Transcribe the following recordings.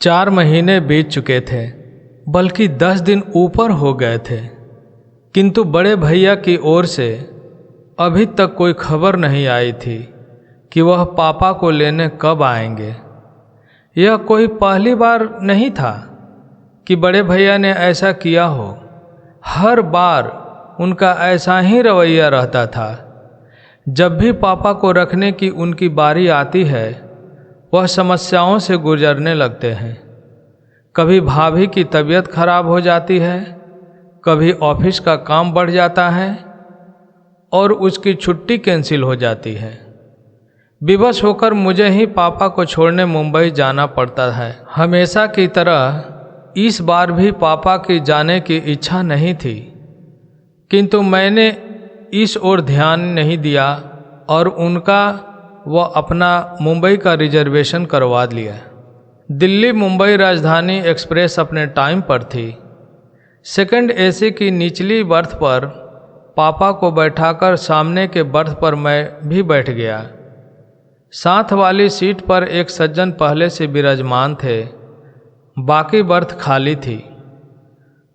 4 महीने बीत चुके थे, बल्कि 10 दिन ऊपर हो गए थे, किंतु बड़े भैया की ओर से अभी तक कोई खबर नहीं आई थी कि वह पापा को लेने कब आएंगे। यह कोई पहली बार नहीं था कि बड़े भैया ने ऐसा किया हो। हर बार उनका ऐसा ही रवैया रहता था। जब भी पापा को रखने की उनकी बारी आती है, वह समस्याओं से गुजरने लगते हैं। कभी भाभी की तबीयत खराब हो जाती है, कभी ऑफिस का काम बढ़ जाता है और उसकी छुट्टी कैंसिल हो जाती है। विवश होकर मुझे ही पापा को छोड़ने मुंबई जाना पड़ता है। हमेशा की तरह इस बार भी पापा की जाने की इच्छा नहीं थी, किंतु मैंने इस ओर ध्यान नहीं दिया और उनका वह अपना मुंबई का रिजर्वेशन करवा लिया। दिल्ली मुंबई राजधानी एक्सप्रेस अपने टाइम पर थी। सेकंड एसी की निचली बर्थ पर पापा को बैठाकर सामने के बर्थ पर मैं भी बैठ गया। साथ वाली सीट पर एक सज्जन पहले से विराजमान थे, बाकी बर्थ खाली थी।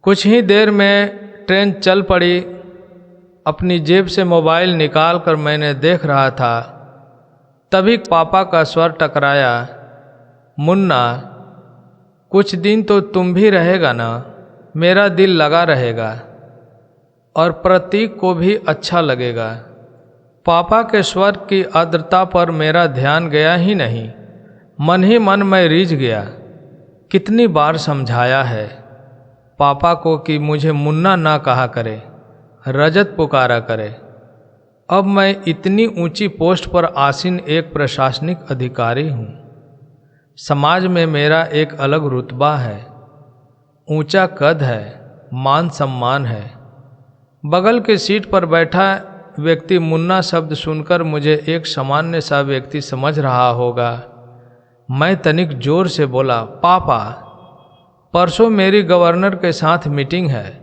कुछ ही देर में ट्रेन चल पड़ी। अपनी जेब से मोबाइल निकालकर मैंने देख रहा था, तभी पापा का स्वर टकराया, मुन्ना, कुछ दिन तो तुम भी रहेगा ना? मेरा दिल लगा रहेगा और प्रतीक को भी अच्छा लगेगा। पापा के स्वर की आर्द्रता पर मेरा ध्यान गया ही नहीं। मन ही मन मैं रीझ गया। कितनी बार समझाया है पापा को कि मुझे मुन्ना ना कहा करे, रजत पुकारा करे। अब मैं इतनी ऊंची पोस्ट पर आसीन एक प्रशासनिक अधिकारी हूँ। समाज में मेरा एक अलग रुतबा है, ऊंचा कद है, मान सम्मान है। बगल की सीट पर बैठा व्यक्ति मुन्ना शब्द सुनकर मुझे एक सामान्य सा व्यक्ति समझ रहा होगा। मैं तनिक जोर से बोला, पापा, परसों मेरी गवर्नर के साथ मीटिंग है,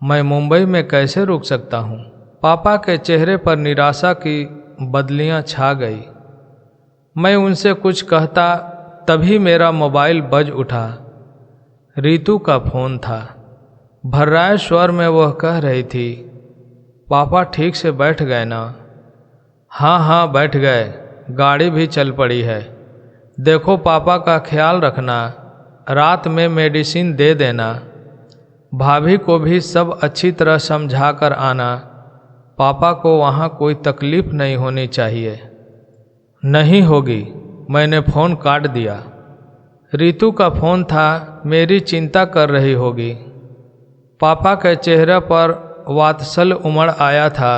मैं मुंबई में कैसे रुक सकता हूँ? पापा के चेहरे पर निराशा की बदलियां छा गई। मैं उनसे कुछ कहता, तभी मेरा मोबाइल बज उठा। रीतू का फ़ोन था। भर्राए स्वर में वह कह रही थी, पापा ठीक से बैठ गए ना? हाँ बैठ गए, गाड़ी भी चल पड़ी है। देखो पापा का ख्याल रखना, रात में मेडिसिन दे देना। भाभी को भी सब अच्छी तरह समझा कर आना। पापा को वहाँ कोई तकलीफ नहीं होनी चाहिए। नहीं होगी, मैंने फ़ोन काट दिया। रीतू का फ़ोन था, मेरी चिंता कर रही होगी। पापा के चेहरे पर वात्सल्य उमड़ आया था।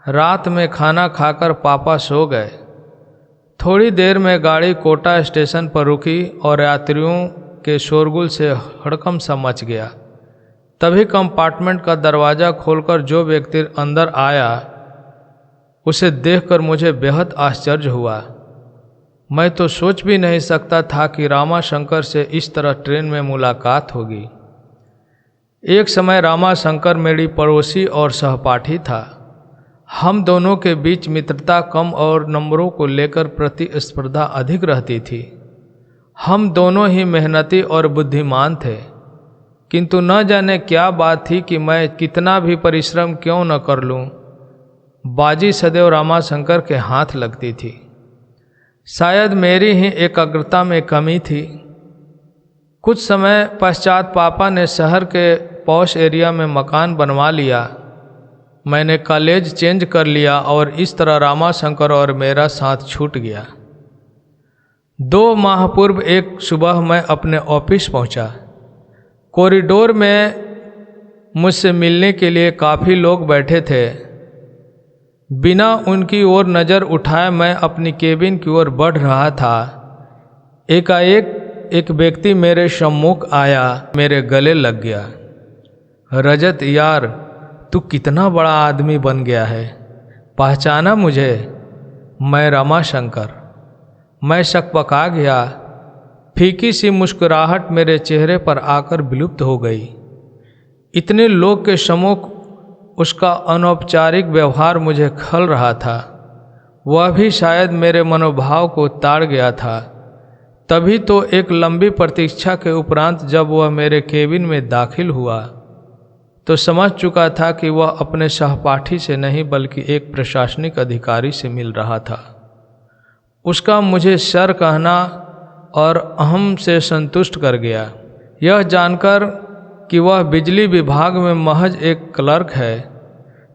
रात में खाना खाकर पापा सो गए। थोड़ी देर में गाड़ी कोटा स्टेशन पर रुकी और यात्रियों के शोरगुल से हड़कंप सा मच गया। तभी कंपार्टमेंट का दरवाज़ा खोलकर जो व्यक्ति अंदर आया, उसे देखकर मुझे बेहद आश्चर्य हुआ। मैं तो सोच भी नहीं सकता था कि रामाशंकर से इस तरह ट्रेन में मुलाकात होगी। एक समय रामाशंकर मेरी पड़ोसी और सहपाठी था। हम दोनों के बीच मित्रता कम और नंबरों को लेकर प्रतिस्पर्धा अधिक रहती थी। हम दोनों ही मेहनती और बुद्धिमान थे, किंतु न जाने क्या बात थी कि मैं कितना भी परिश्रम क्यों न कर लूं, बाजी सदैव रामाशंकर के हाथ लगती थी। शायद मेरी ही एकाग्रता में कमी थी। कुछ समय पश्चात पापा ने शहर के पॉश एरिया में मकान बनवा लिया। मैंने कॉलेज चेंज कर लिया और इस तरह रामाशंकर और मेरा साथ छूट गया। 2 माह पूर्व एक सुबह मैं अपने ऑफिस पहुंचा। कॉरिडोर में मुझसे मिलने के लिए काफ़ी लोग बैठे थे। बिना उनकी ओर नज़र उठाए मैं अपनी केबिन की ओर बढ़ रहा था। एकाएक एक व्यक्ति मेरे सम्मुख आया, मेरे गले लग गया। रजत यार, तू कितना बड़ा आदमी बन गया है, पहचाना मुझे? मैं रामाशंकर। मैं शकपका गया। फीकी सी मुस्कुराहट मेरे चेहरे पर आकर विलुप्त हो गई। इतने लोग के सम्मुख उसका अनौपचारिक व्यवहार मुझे खल रहा था। वह भी शायद मेरे मनोभाव को ताड़ गया था। तभी तो एक लंबी प्रतीक्षा के उपरांत जब वह मेरे केबिन में दाखिल हुआ तो समझ चुका था कि वह अपने सहपाठी से नहीं बल्कि एक प्रशासनिक अधिकारी से मिल रहा था। उसका मुझे सर कहना और अहम से संतुष्ट कर गया। यह जानकर कि वह बिजली विभाग में महज एक क्लर्क है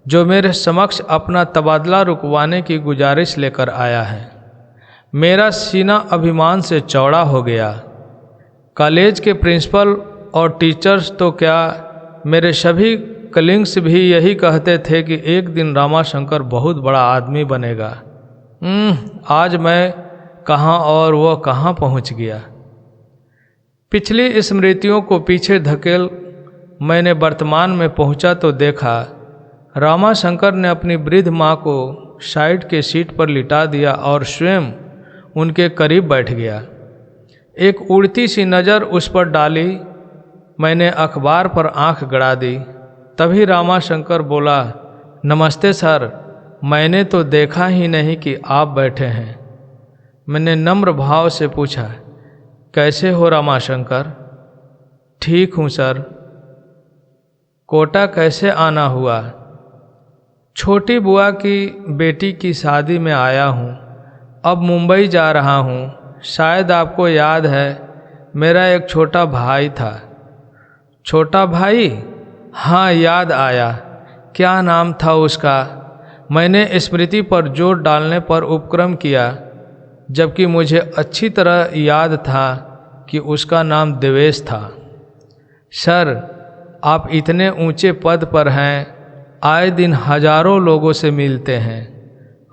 जो मेरे समक्ष अपना तबादला रुकवाने की गुजारिश लेकर आया है, मेरा सीना अभिमान से चौड़ा हो गया। कॉलेज के प्रिंसिपल और टीचर्स तो क्या, मेरे सभी कलीग्स भी यही कहते थे कि एक दिन रामाशंकर बहुत बड़ा आदमी बनेगा। आज मैं कहाँ और वह कहाँ पहुँच गया। पिछली स्मृतियों को पीछे धकेल मैंने वर्तमान में पहुँचा तो देखा रामाशंकर ने अपनी वृद्ध माँ को साइड के सीट पर लिटा दिया और स्वयं उनके करीब बैठ गया। एक उड़ती सी नज़र उस पर डाली। मैंने अखबार पर आंख गड़ा दी। तभी रामाशंकर बोला, नमस्ते सर, मैंने तो देखा ही नहीं कि आप बैठे हैं। मैंने नम्र भाव से पूछा, कैसे हो रामाशंकर? ठीक हूँ सर। कोटा कैसे आना हुआ? छोटी बुआ की बेटी की शादी में आया हूँ, अब मुंबई जा रहा हूँ। शायद आपको याद है, मेरा एक छोटा भाई था। छोटा भाई? हाँ, याद आया। क्या नाम था उसका? मैंने स्मृति पर जोर डालने पर उपक्रम किया, जबकि मुझे अच्छी तरह याद था कि उसका नाम देवेश था। सर, आप इतने ऊंचे पद पर हैं, आए दिन हजारों लोगों से मिलते हैं,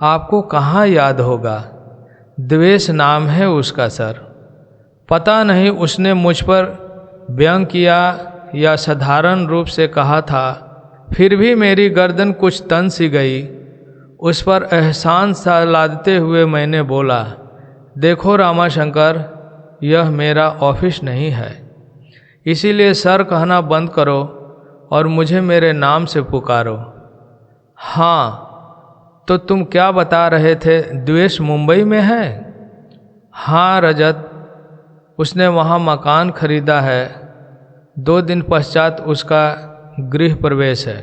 आपको कहाँ याद होगा? देवेश नाम है उसका सर। पता नहीं उसने मुझ पर व्यंग किया या साधारण रूप से कहा था, फिर भी मेरी गर्दन कुछ तन सी गई। उस पर एहसान सा लादते हुए मैंने बोला, देखो रामाशंकर, यह मेरा ऑफिस नहीं है, इसीलिए सर कहना बंद करो और मुझे मेरे नाम से पुकारो। हाँ, तो तुम क्या बता रहे थे, द्वेष मुंबई में है? हाँ रजत, उसने वहाँ मकान खरीदा है। 2 दिन पश्चात उसका गृह प्रवेश है।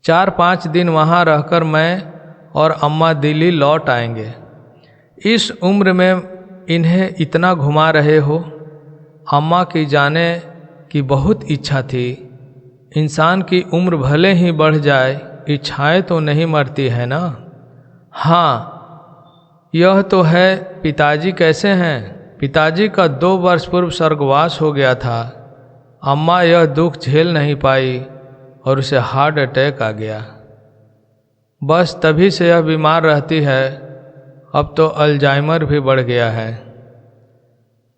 4-5 दिन वहाँ रहकर मैं और अम्मा दिल्ली लौट आएंगे। इस उम्र में इन्हें इतना घुमा रहे हो? अम्मा की जाने की बहुत इच्छा थी। इंसान की उम्र भले ही बढ़ जाए, इच्छाएं तो नहीं मरती है ना। हाँ, यह तो है। पिताजी कैसे हैं? पिताजी का 2 वर्ष पूर्व स्वर्गवास हो गया था। अम्मा यह दुख झेल नहीं पाई और उसे हार्ट अटैक आ गया। बस तभी से यह बीमार रहती है। अब तो अल्जाइमर भी बढ़ गया है।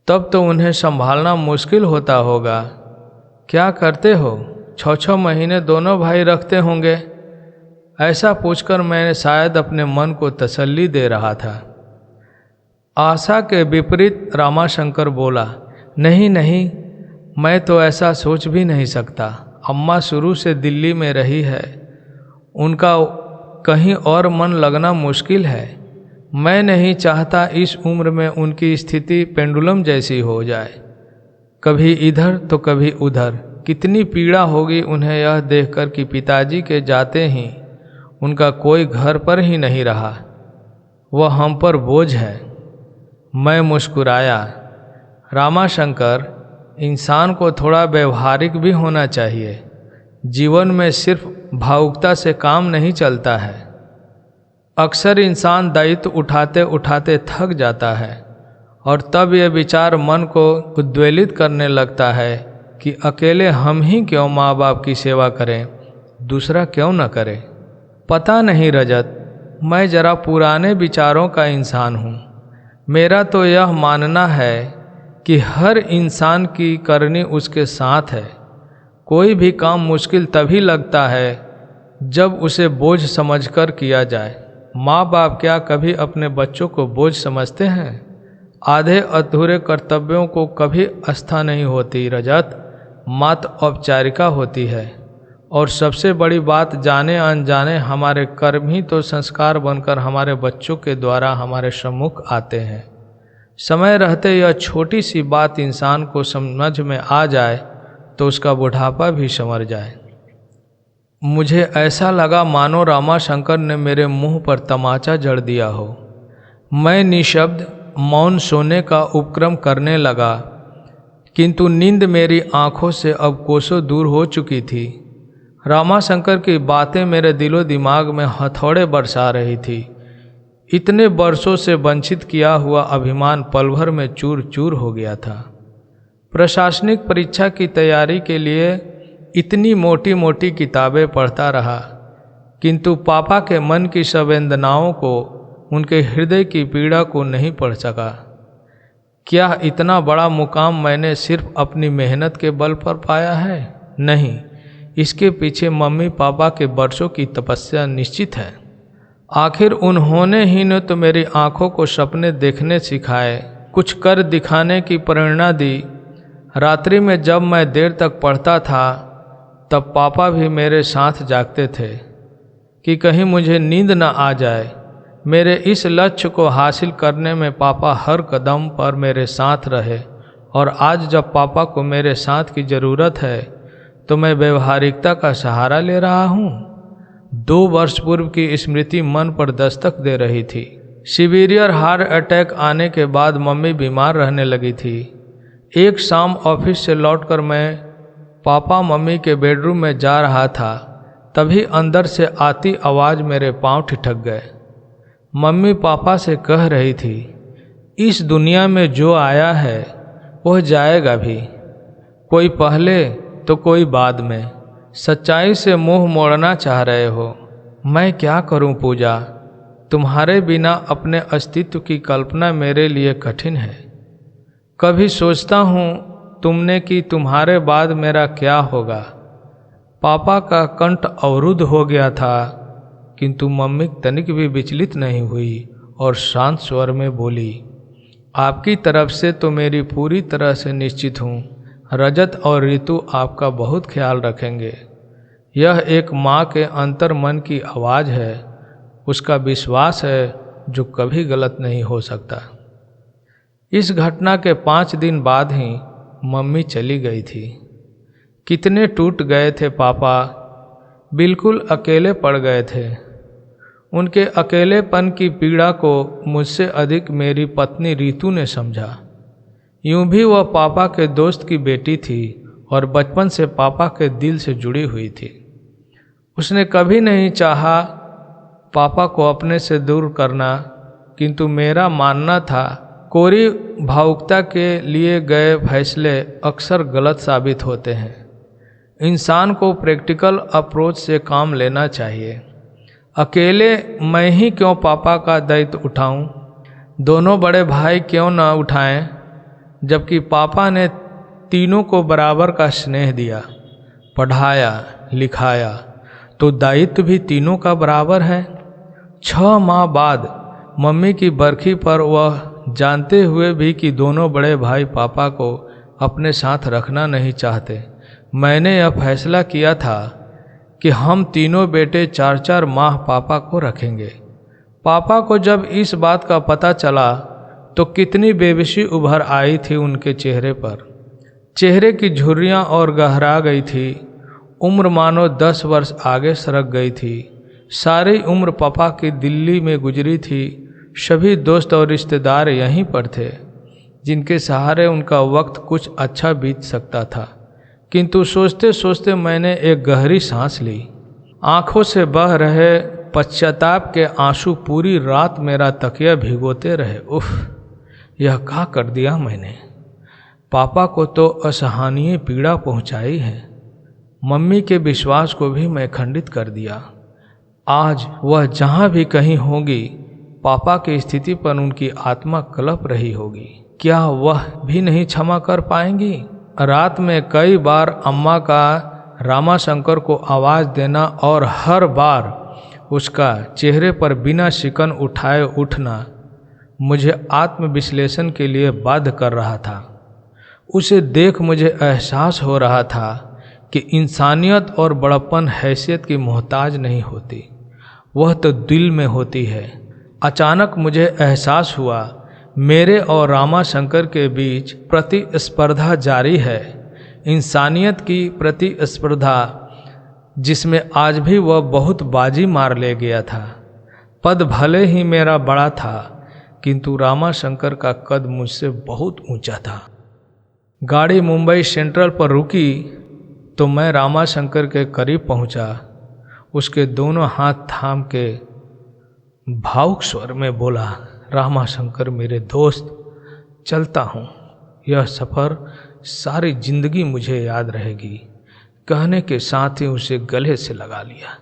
तब तो उन्हें संभालना मुश्किल होता होगा। क्या करते हो? 6-6 महीने दोनों भाई रखते होंगे। ऐसा पूछकर मैंने शायद अपने मन को तसल्ली दे रहा था। आशा के विपरीत रामाशंकर बोला, नहीं नहीं, मैं तो ऐसा सोच भी नहीं सकता। अम्मा शुरू से दिल्ली में रही है, उनका कहीं और मन लगना मुश्किल है। मैं नहीं चाहता इस उम्र में उनकी स्थिति पेंडुलम जैसी हो जाए, कभी इधर तो कभी उधर। कितनी पीड़ा होगी उन्हें यह देखकर कि पिताजी के जाते ही उनका कोई घर पर ही नहीं रहा, वह हम पर बोझ है। मैं मुस्कुराया। रामाशंकर, इंसान को थोड़ा व्यवहारिक भी होना चाहिए। जीवन में सिर्फ भावुकता से काम नहीं चलता है। अक्सर इंसान दायित्व उठाते उठाते थक जाता है और तब यह विचार मन को उद्वेलित करने लगता है कि अकेले हम ही क्यों माँ बाप की सेवा करें, दूसरा क्यों न करे। पता नहीं रजत, मैं जरा पुराने विचारों का इंसान हूँ। मेरा तो यह मानना है कि हर इंसान की करनी उसके साथ है। कोई भी काम मुश्किल तभी लगता है जब उसे बोझ समझकर किया जाए। माँ बाप क्या कभी अपने बच्चों को बोझ समझते हैं? आधे अधूरे कर्तव्यों को कभी आस्था नहीं होती रजत, मात्र औपचारिकता होती है। और सबसे बड़ी बात, जाने अनजाने हमारे कर्म ही तो संस्कार बनकर हमारे बच्चों के द्वारा हमारे सम्मुख आते हैं। समय रहते यह छोटी सी बात इंसान को समझ में आ जाए तो उसका बुढ़ापा भी संवर जाए। मुझे ऐसा लगा मानो रामाशंकर ने मेरे मुंह पर तमाचा जड़ दिया हो। मैं निशब्द मौन सोने का उपक्रम करने लगा, किंतु नींद मेरी आंखों से अब कोसों दूर हो चुकी थी। रामाशंकर की बातें मेरे दिलो दिमाग में हथौड़े बरसा रही थी। इतने वर्षों से वंचित किया हुआ अभिमान पल भर में चूर चूर हो गया था। प्रशासनिक परीक्षा की तैयारी के लिए इतनी मोटी मोटी किताबें पढ़ता रहा, किंतु पापा के मन की संवेदनाओं को, उनके हृदय की पीड़ा को नहीं पढ़ सका। क्या इतना बड़ा मुकाम मैंने सिर्फ अपनी मेहनत के बल पर पाया है? नहीं, इसके पीछे मम्मी पापा के वर्षों की तपस्या निश्चित है। आखिर उन्होंने ही ने तो मेरी आंखों को सपने देखने सिखाए, कुछ कर दिखाने की प्रेरणा दी। रात्रि में जब मैं देर तक पढ़ता था तब पापा भी मेरे साथ जागते थे कि कहीं मुझे नींद न आ जाए। मेरे इस लक्ष्य को हासिल करने में पापा हर कदम पर मेरे साथ रहे, और आज जब पापा को मेरे साथ की ज़रूरत है तो मैं व्यवहारिकता का सहारा ले रहा हूँ। 2 वर्ष पूर्व की स्मृति मन पर दस्तक दे रही थी। सीवियर हार्ट अटैक आने के बाद मम्मी बीमार रहने लगी थी। एक शाम ऑफिस से लौटकर मैं पापा मम्मी के बेडरूम में जा रहा था, तभी अंदर से आती आवाज़ मेरे पांव ठिठक गए। मम्मी पापा से कह रही थी, इस दुनिया में जो आया है वह जाएगा भी, कोई पहले तो कोई बाद में। सच्चाई से मुंह मोड़ना चाह रहे हो। मैं क्या करूं पूजा, तुम्हारे बिना अपने अस्तित्व की कल्पना मेरे लिए कठिन है। कभी सोचता हूँ तुमने कि तुम्हारे बाद मेरा क्या होगा। पापा का कंठ अवरुद्ध हो गया था, किंतु मम्मी तनिक भी विचलित नहीं हुई और शांत स्वर में बोली, आपकी तरफ से तो मेरी पूरी तरह से निश्चित हूँ। रजत और ऋतु आपका बहुत ख्याल रखेंगे। यह एक माँ के अंतर मन की आवाज़ है, उसका विश्वास है जो कभी गलत नहीं हो सकता। इस घटना के 5 दिन बाद ही मम्मी चली गई थी। कितने टूट गए थे पापा, बिल्कुल अकेले पड़ गए थे। उनके अकेलेपन की पीड़ा को मुझसे अधिक मेरी पत्नी ऋतु ने समझा। यूं भी वह पापा के दोस्त की बेटी थी और बचपन से पापा के दिल से जुड़ी हुई थी। उसने कभी नहीं चाहा पापा को अपने से दूर करना, किंतु मेरा मानना था कोरी भावुकता के लिए गए फैसले अक्सर गलत साबित होते हैं। इंसान को प्रैक्टिकल अप्रोच से काम लेना चाहिए। अकेले मैं ही क्यों पापा का दायित्व उठाऊं? दोनों बड़े भाई क्यों न उठाएं? जबकि पापा ने तीनों को बराबर का स्नेह दिया, पढ़ाया लिखाया, तो दायित्व भी तीनों का बराबर है। 6 माह बाद मम्मी की बरखी पर वह जानते हुए भी कि दोनों बड़े भाई पापा को अपने साथ रखना नहीं चाहते, मैंने यह फैसला किया था कि हम तीनों बेटे 4-4 माह पापा को रखेंगे। पापा को जब इस बात का पता चला तो कितनी बेबसी उभर आई थी उनके चेहरे पर। चेहरे की झुर्रियाँ और गहरा गई थी। उम्र मानो 10 वर्ष आगे सरक गई थी। सारी उम्र पापा की दिल्ली में गुजरी थी। सभी दोस्त और रिश्तेदार यहीं पर थे, जिनके सहारे उनका वक्त कुछ अच्छा बीत सकता था। किंतु सोचते सोचते मैंने एक गहरी सांस ली। आंखों से बह रहे पश्चाताप के आंसू पूरी रात मेरा तकिया भिगोते रहे। उफ, यह क्या कर दिया मैंने। पापा को तो असहनीय पीड़ा पहुंचाई है। मम्मी के विश्वास को भी मैं खंडित कर दिया। आज वह जहाँ भी कहीं होगी, पापा की स्थिति पर उनकी आत्मा कलप रही होगी। क्या वह भी नहीं क्षमा कर पाएंगी? रात में कई बार अम्मा का रामाशंकर को आवाज़ देना और हर बार उसका चेहरे पर बिना शिकन उठाए उठना मुझे आत्मविश्लेषण के लिए बाध्य कर रहा था। उसे देख मुझे एहसास हो रहा था कि इंसानियत और बड़प्पन हैसियत की मोहताज नहीं होती, वह तो दिल में होती है। अचानक मुझे एहसास हुआ मेरे और रामाशंकर के बीच प्रतिस्पर्धा जारी है, इंसानियत की प्रतिस्पर्धा, जिसमें आज भी वह बहुत बाजी मार ले गया था। पद भले ही मेरा बड़ा था, किंतु रामाशंकर का कद मुझसे बहुत ऊंचा था। गाड़ी मुंबई सेंट्रल पर रुकी तो मैं रामाशंकर के करीब पहुंचा। उसके दोनों हाथ थाम के भावुक स्वर में बोला, रामाशंकर मेरे दोस्त, चलता हूँ, यह सफ़र सारी जिंदगी मुझे याद रहेगी। कहने के साथ ही उसे गले से लगा लिया।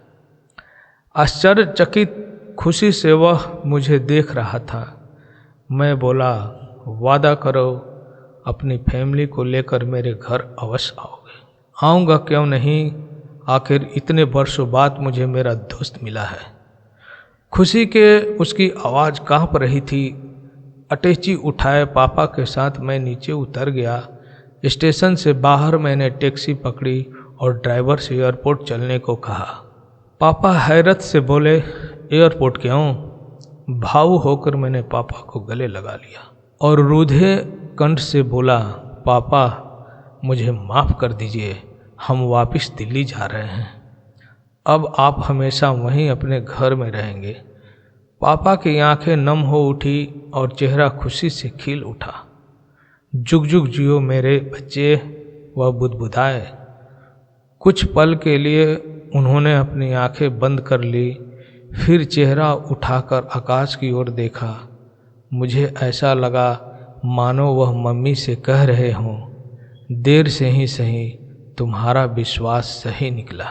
आश्चर्यचकित खुशी से वह मुझे देख रहा था। मैं बोला, वादा करो अपनी फैमिली को लेकर मेरे घर अवश्य आओगे। आऊँगा क्यों नहीं, आखिर इतने वर्षों बाद मुझे मेरा दोस्त मिला है। खुशी के उसकी आवाज़ कांप रही थी। अटैची उठाए पापा के साथ मैं नीचे उतर गया। स्टेशन से बाहर मैंने टैक्सी पकड़ी और ड्राइवर से एयरपोर्ट चलने को कहा। पापा हैरत से बोले, एयरपोर्ट क्यों? भावु होकर मैंने पापा को गले लगा लिया और रूधे कंठ से बोला, पापा मुझे माफ़ कर दीजिए, हम वापस दिल्ली जा रहे हैं। अब आप हमेशा वहीं अपने घर में रहेंगे। पापा की आंखें नम हो उठी और चेहरा खुशी से खिल उठा। जुग जुग जियो मेरे बच्चे, वह बुदबुदाए। कुछ पल के लिए उन्होंने अपनी आंखें बंद कर ली, फिर चेहरा उठाकर आकाश की ओर देखा। मुझे ऐसा लगा मानो वह मम्मी से कह रहे हों, देर से ही सही तुम्हारा विश्वास सही निकला।